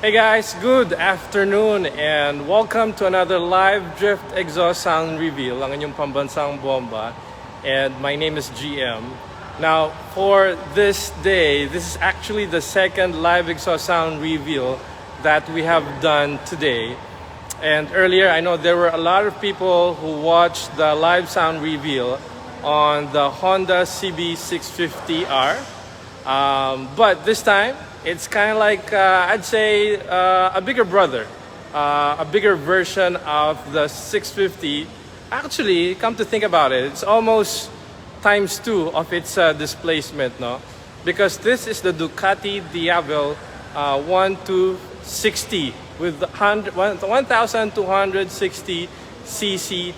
Hey guys, good afternoon and welcome to another live drift exhaust sound reveal ang inyong pambansang bomba. And my name is GM. Now, for this day, this is actually the second live exhaust sound reveal that we have done today. And earlier, I know there were a lot of people who watched the live sound reveal on the Honda CB650R. But this time, it's kind of like, I'd say, a bigger brother, a bigger version of the 650. Actually, come to think about it, it's almost times 2 of its displacement, no? Because this is the Ducati Diavel 1260 with 1260 cc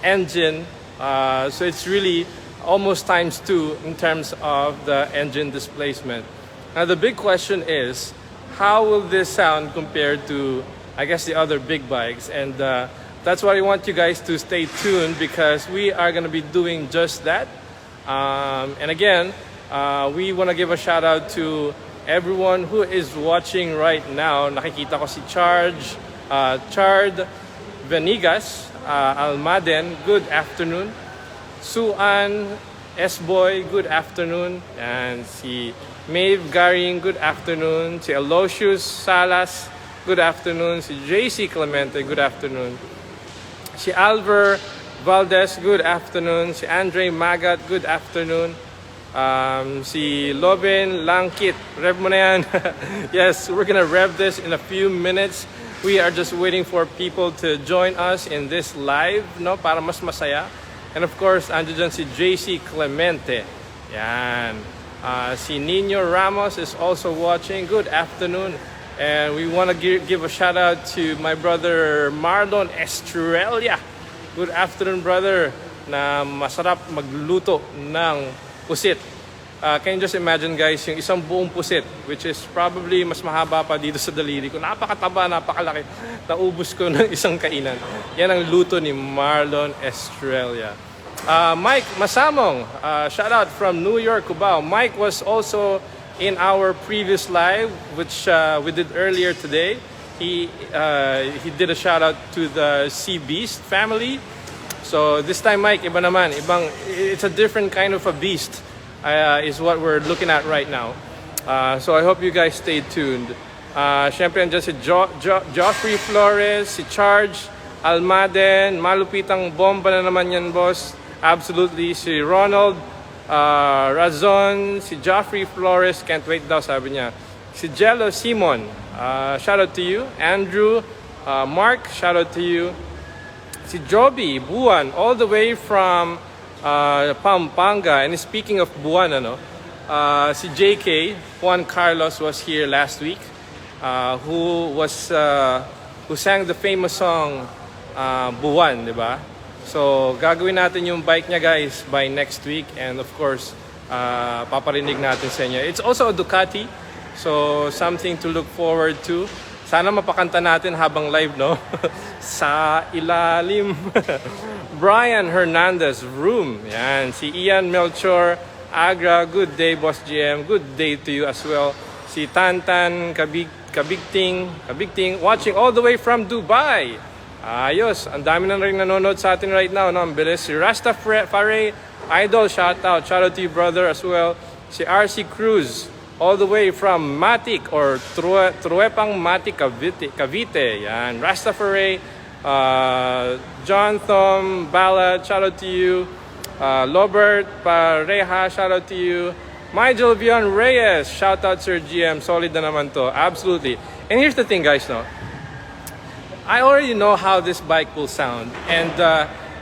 engine. So it's really almost times 2 in terms of the engine displacement. Now the big question is, how will this sound compared to, I guess, the other big bikes? And that's why I want you guys to stay tuned, because we are going to be doing just that. And again, we want to give a shout out to everyone who is watching right now. Nakikita ko si Chard Venigas, Almaden, good afternoon. Suan S-Boy, good afternoon. And si Maeve Garing, good afternoon. Si Aloysius Salas, good afternoon. Si JC Clemente, good afternoon. Si Alver Valdez, good afternoon. Si Andre Magat, good afternoon. Si Lobin Langkit, rev mo na yan. Yes, we're gonna rev this in a few minutes. We are just waiting for people to join us in this live, no, para mas masaya. And of course, andyan dyan si JC Clemente. Yan. Si Nino Ramos is also watching. Good afternoon. And we want to give a shout out to my brother Marlon Estrella. Good afternoon, brother. Na masarap magluto ng pusit. Can you just imagine, guys, yung isang buong pusit, which is probably mas mahaba pa dito sa daliri ko. Napakataba, napakalaki. Naubos ko ng isang kainan. Yan ang luto ni Marlon Estrella. Mike Masamong, shout out from New York, Cubao. Mike was also in our previous live, which we did earlier today. He did a shout out to the Sea Beast family. So this time, Mike, iba naman, it's a different kind of a beast, is what we're looking at right now. So I hope you guys stay tuned. Siyempre, andyan si Joffrey Flores, si Charge Almaden, malupitang bomba na naman yan, boss. Absolutely. Si Ronald Razon, si Joffrey Flores, can't wait daw, sabi niya. Si Jello Simon, shout out to you. Andrew, Mark, shout out to you. Si Joby Buwan, all the way from Pampanga. And speaking of Buwan, si JK, Juan Carlos was here last week, who sang the famous song Buwan, di ba? So, gagawin natin yung bike niya, guys, by next week. And of course, paparinig natin sa inyo. It's also a Ducati. So, something to look forward to. Sana mapakanta natin habang live, no? Sa ilalim. Brian Hernandez, Room. Yan. Si Ian Melchor, Agra, good day, Boss GM. Good day to you as well. Si Tantan Kabigting, watching all the way from Dubai. Ayos, ang dami na rin nanonood sa atin right now, no? Ang bilis. Si Rastafari Idol, shout out to you, brother, as well. Si RC Cruz, all the way from Matic or Truepang Matic, Cavite. Yan. Rastafari, John Thom Bala, shout out to you. Lobert Pareja, shout out to you. Nigel Vion Reyes, shout out Sir GM, solid na naman to. Absolutely. And here's the thing, guys, no? I already know how this bike will sound, and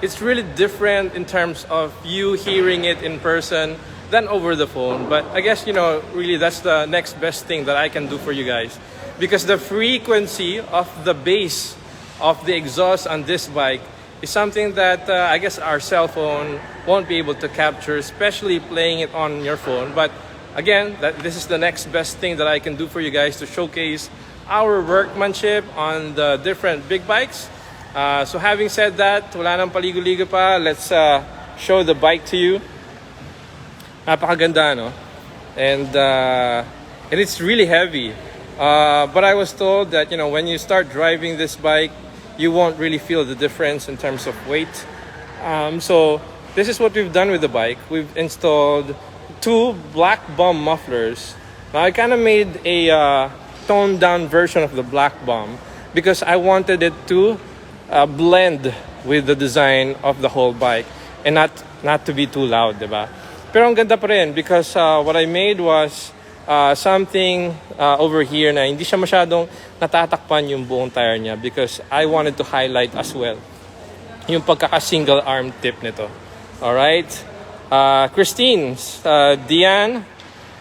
it's really different in terms of you hearing it in person than over the phone. But I guess, really that's the next best thing that I can do for you guys, because the frequency of the bass of the exhaust on this bike is something that I guess our cell phone won't be able to capture, especially playing it on your phone. But again, this is the next best thing that I can do for you guys to showcase our workmanship on the different big bikes. So having said that, wala nang paligo-ligo pa. Let's show the bike to you. Napakaganda, no? And it's really heavy. But I was told that, you know, when you start driving this bike, you won't really feel the difference in terms of weight. So this is what we've done with the bike. We've installed two black bomb mufflers. Now I kind of made a toned down version of the black bomb because I wanted it to blend with the design of the whole bike and not to be too loud, diba? Pero ang ganda pa rin because what I made was something over here na hindi siya masyadong natatakpan yung buong tire niya because I wanted to highlight as well yung pagkaka-single arm tip nito. Alright? Christine, Diane,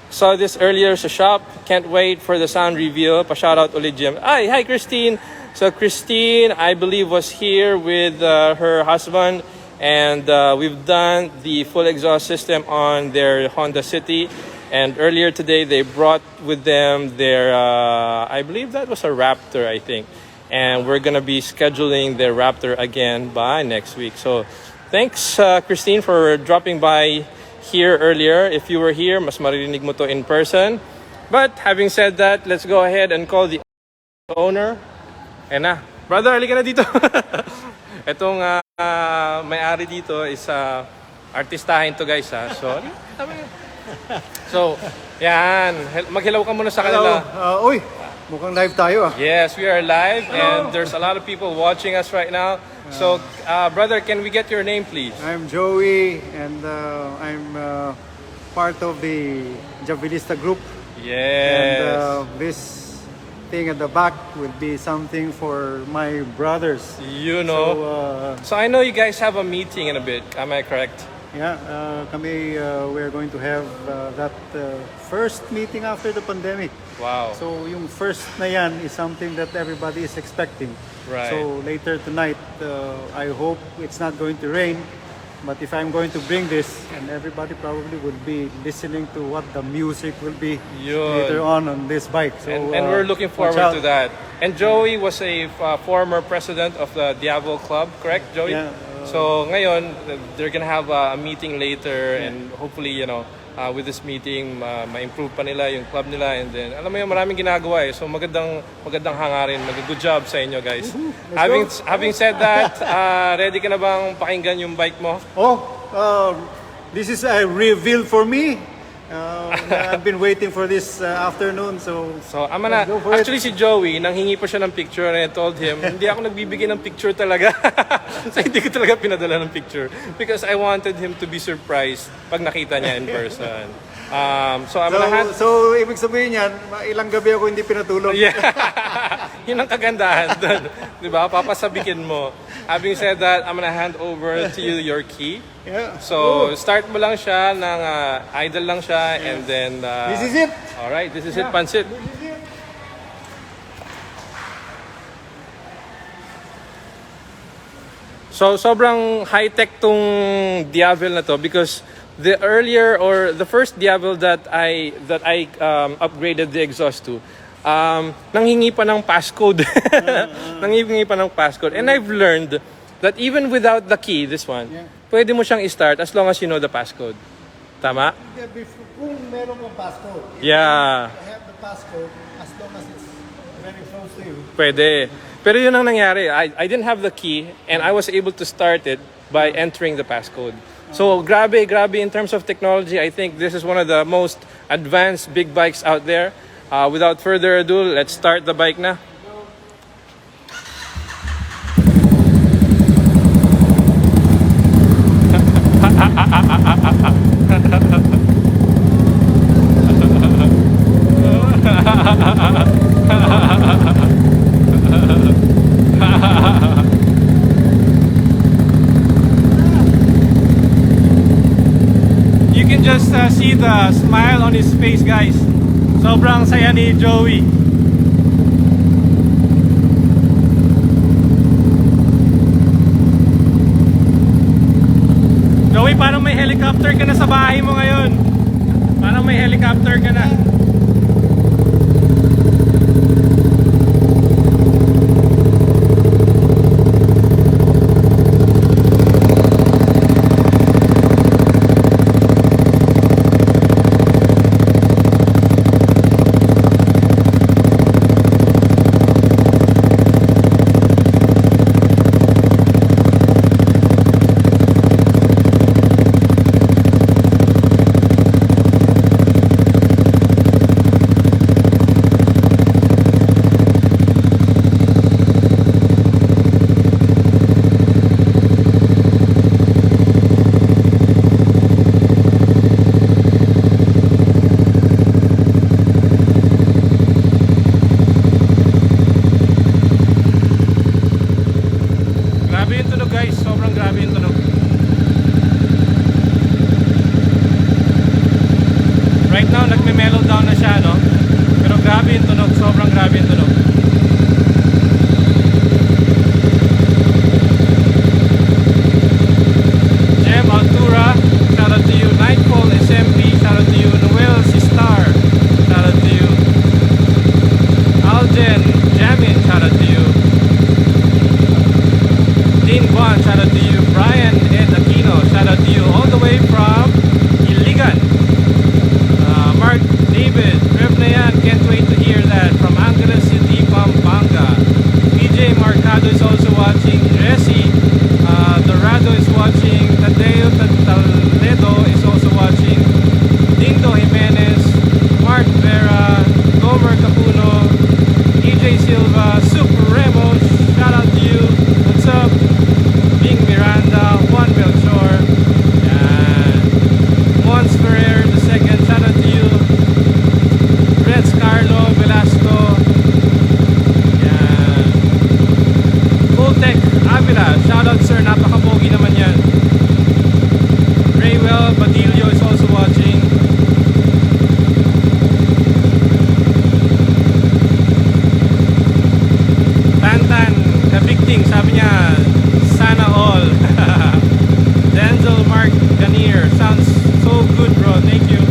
saw this earlier sa shop. Can't wait for the sound reveal. Pa-shoutout ulit, Jim. Hi, Christine. So Christine, I believe, was here with her husband and we've done the full exhaust system on their Honda City. And earlier today, they brought with them their, I believe that was a Raptor, I think. And we're going to be scheduling the Raptor again by next week. So thanks, Christine, for dropping by here earlier. If you were here, mas maririnig mo to in person. But having said that, let's go ahead and call the owner. Ayan na. Brother, halika na dito. Itong may-ari dito is artistahin to, guys. Ha? So, yan. Mag-hello ka muna sa kanila. Uy, mukhang live tayo ah. Yes, we are live and there's a lot of people watching us right now. So, brother, can we get your name, please? I'm Joey and I'm part of the Javelista group. Yes. And this thing at the back will be something for my brothers. You know. So I know you guys have a meeting in a bit. Am I correct? Yeah, we're going to have that first meeting after the pandemic. Wow. So yung first na yan is something that everybody is expecting. Right. So later tonight, I hope it's not going to rain. But if I'm going to bring this, and everybody probably will be listening to what the music will be later on this bike. So, and we're looking forward to that. And Joey was a former president of the Diavel Club, correct, Joey? Yeah. So ngayon, they're gonna have a meeting later, and hopefully, you know, with this meeting, ma-improve pa nila yung club nila, and then alam mo yun, maraming ginagawa eh. So magandang hangarin, good job sa inyo, guys. Having said that, ready ka na bang pakinggan yung bike mo? This is a reveal for me. I've been waiting for this afternoon, so I'm gonna, actually si Joey, nanghingi pa siya ng picture and I told him, hindi ako nagbibigay ng picture talaga. So hindi ko talaga pinadala ng picture because I wanted him to be surprised pag nakita niya in person. So ibig sabihin yan, ilang gabi ako hindi pinatulog. Yeah. Yun ang kagandahan doon. Diba? Papasabikin mo. Having said that, I'm gonna hand over to you your key. Yeah. So, start mo lang siya ng idle lang siya and then... this is it! Alright, this is it, Pansit. This is it. So, sobrang high-tech tong Diavel na to because the earlier or the first Diavel that I upgraded the exhaust to, nanghingi pa ng passcode. Nanghingi pa ng passcode. And I've learned that even without the key, this one, pwede mo siyang i-start as long as you know the passcode. Tama? Kung meron mong passcode. Yeah. I have the passcode as long as it's very close to you. Pwede. Pero yun ang nangyari. I didn't have the key and I was able to start it by entering the passcode. So, grabe in terms of technology. I think this is one of the most advanced big bikes out there. Without further ado, let's start the bike na. You can just see the smile on his face, guys. Sobrang saya ni Joey. Joey, parang may helicopter ka na sa bahay mo ngayon. Parang may helicopter ka na. Grabe yung tunog, sobrang grabe yung tunog. Jem Altura, shout out to you. Nightfall SMP, shout out to you. Noel Sistar, shout out to you. Alden Jamin, shout out to you. Dean Bond, shout out to you. Brian Ed Aquino, shout out to you. All the way from Iligan. Mark David, Rev na yan, can't wait to hear that. From Angeles City, Pampanga. PJ Marcado is also watching. Jesse Dorado is watching. Tadeo Toledo is also watching. Dindo Jimenez, Mark Vera, Gomer Capuno, EJ Silva, Supremo, shout out to you. What's up? Bing Miranda, Juan Melchor, and Mons Ferrer the second, shout out to you. Reds Carlo Velasco, yan. Kultek Avila, shout out sir, napakapogi naman yan. Raywell Badillo is also watching. Tantan Kabigting, sabi niya sana all. Denzel Mark Ganier, sounds so good bro, thank you.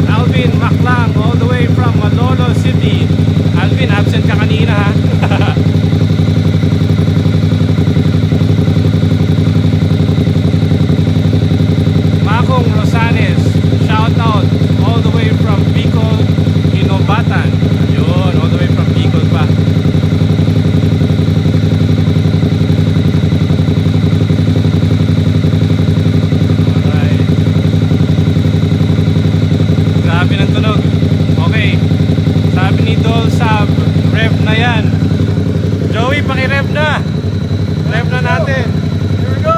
Alvin Maklang, all the way from Malolo City. Alvin, absent ka kanina ha. Makong Rosanes, shout out all the way from Bicol, Inobatan. Ayun, all the way from Bicol pa. Alright. Grabe ng tunog. Okay. Sabi ni Dol Sab, rev na yan. Joey, paki-rev na. Rev na natin. Here we go!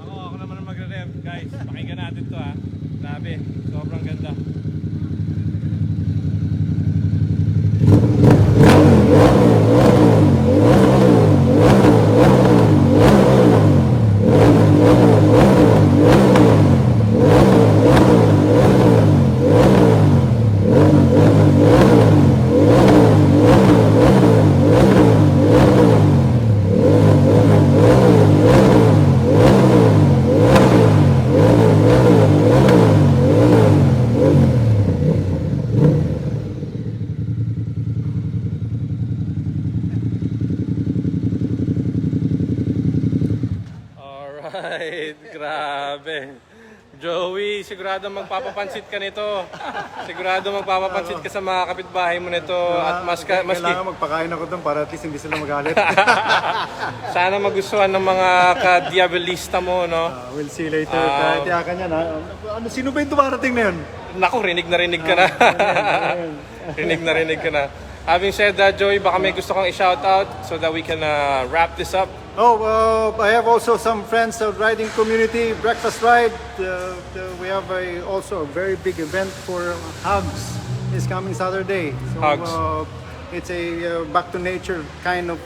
Ako naman ang magre-rev, guys. Pakinggan natin to ha. Grabe, sobrang ganda. Alright, grabe. Joey, sigurado magpapapansit ka nito. Sigurado magpapapansit ka sa mga kapitbahay mo nito. At maski, Kailangan magpakain ako doon para at least hindi sila magalit. sana magustuhan ng mga ka-diabelista mo, no? We'll see later. Tiyakan yan ha. Ano, sino ba yung dumarating na yun? Naku, rinig ka na. rinig ka na. Having said that, Joey, baka may gusto kang i-shoutout so that we can wrap this up. I have also some friends of riding community, breakfast ride. We have also a very big event for Hugs this coming Saturday. So, Hugs. It's a back to nature kind of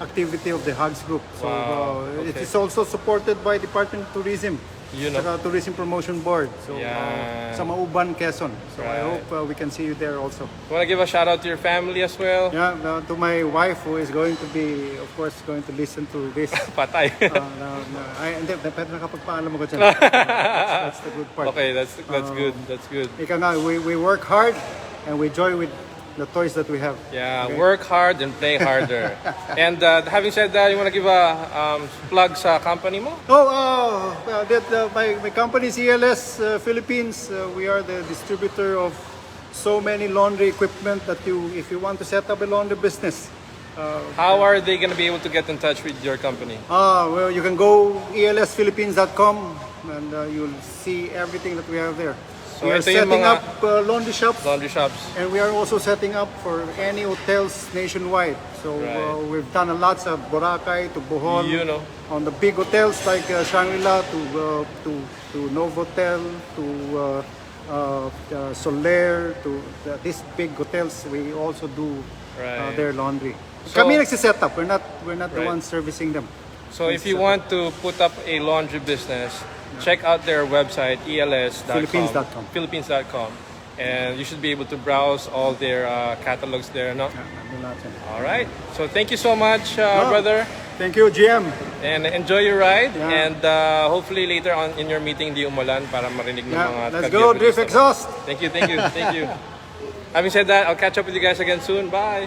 activity of the Hugs group. So Wow, it okay. is also supported by Department of Tourism. You know. Saka Tourism Promotion Board. So Yeah. sa Mauban, Quezon. So I Right. hope we can see you there also. Want to give a shout out to your family as well? Yeah, to my wife who is going to be, of course, going to listen to this. Patay. Hindi, pero nakapagpaalam ako dyan. That's the good part. Okay, that's good. That's good. Ika nga, we work hard and we joy with the toys that we have. Yeah, Okay. work hard and play harder. And having said that, you want to give a plug sa company mo? My company is ELS Philippines. We are the distributor of so many laundry equipment that if you want to set up a laundry business, How are they going to be able to get in touch with your company? well, you can go elsphilippines.com and you'll see everything that we have there. So We are ito yung setting mga up laundry shops. laundry shops. And we are also setting up for any hotels nationwide. So So Right. we've done a lot sa Boracay to Bohol, You know. on the big hotels like Shangri-La to Novotel to Soler to these big hotels. We also do Right. their laundry. So- Kami nagsiset up. We're not the Right. ones servicing them. So if you want to put up a laundry business, check out their website, els.com. Philippines.com. Philippines.com. And you should be able to browse all their catalogs there, no? Nandun lahat yan. All right. So thank you so much, Oh. brother. Thank you, GM. And enjoy your ride. Yeah. And hopefully later on in your meeting, di umulan para marinig ng mga Yeah, let's taga- go, Drift Exhaust. Thank you, thank you, thank you. Having said that, I'll catch up with you guys again soon. Bye.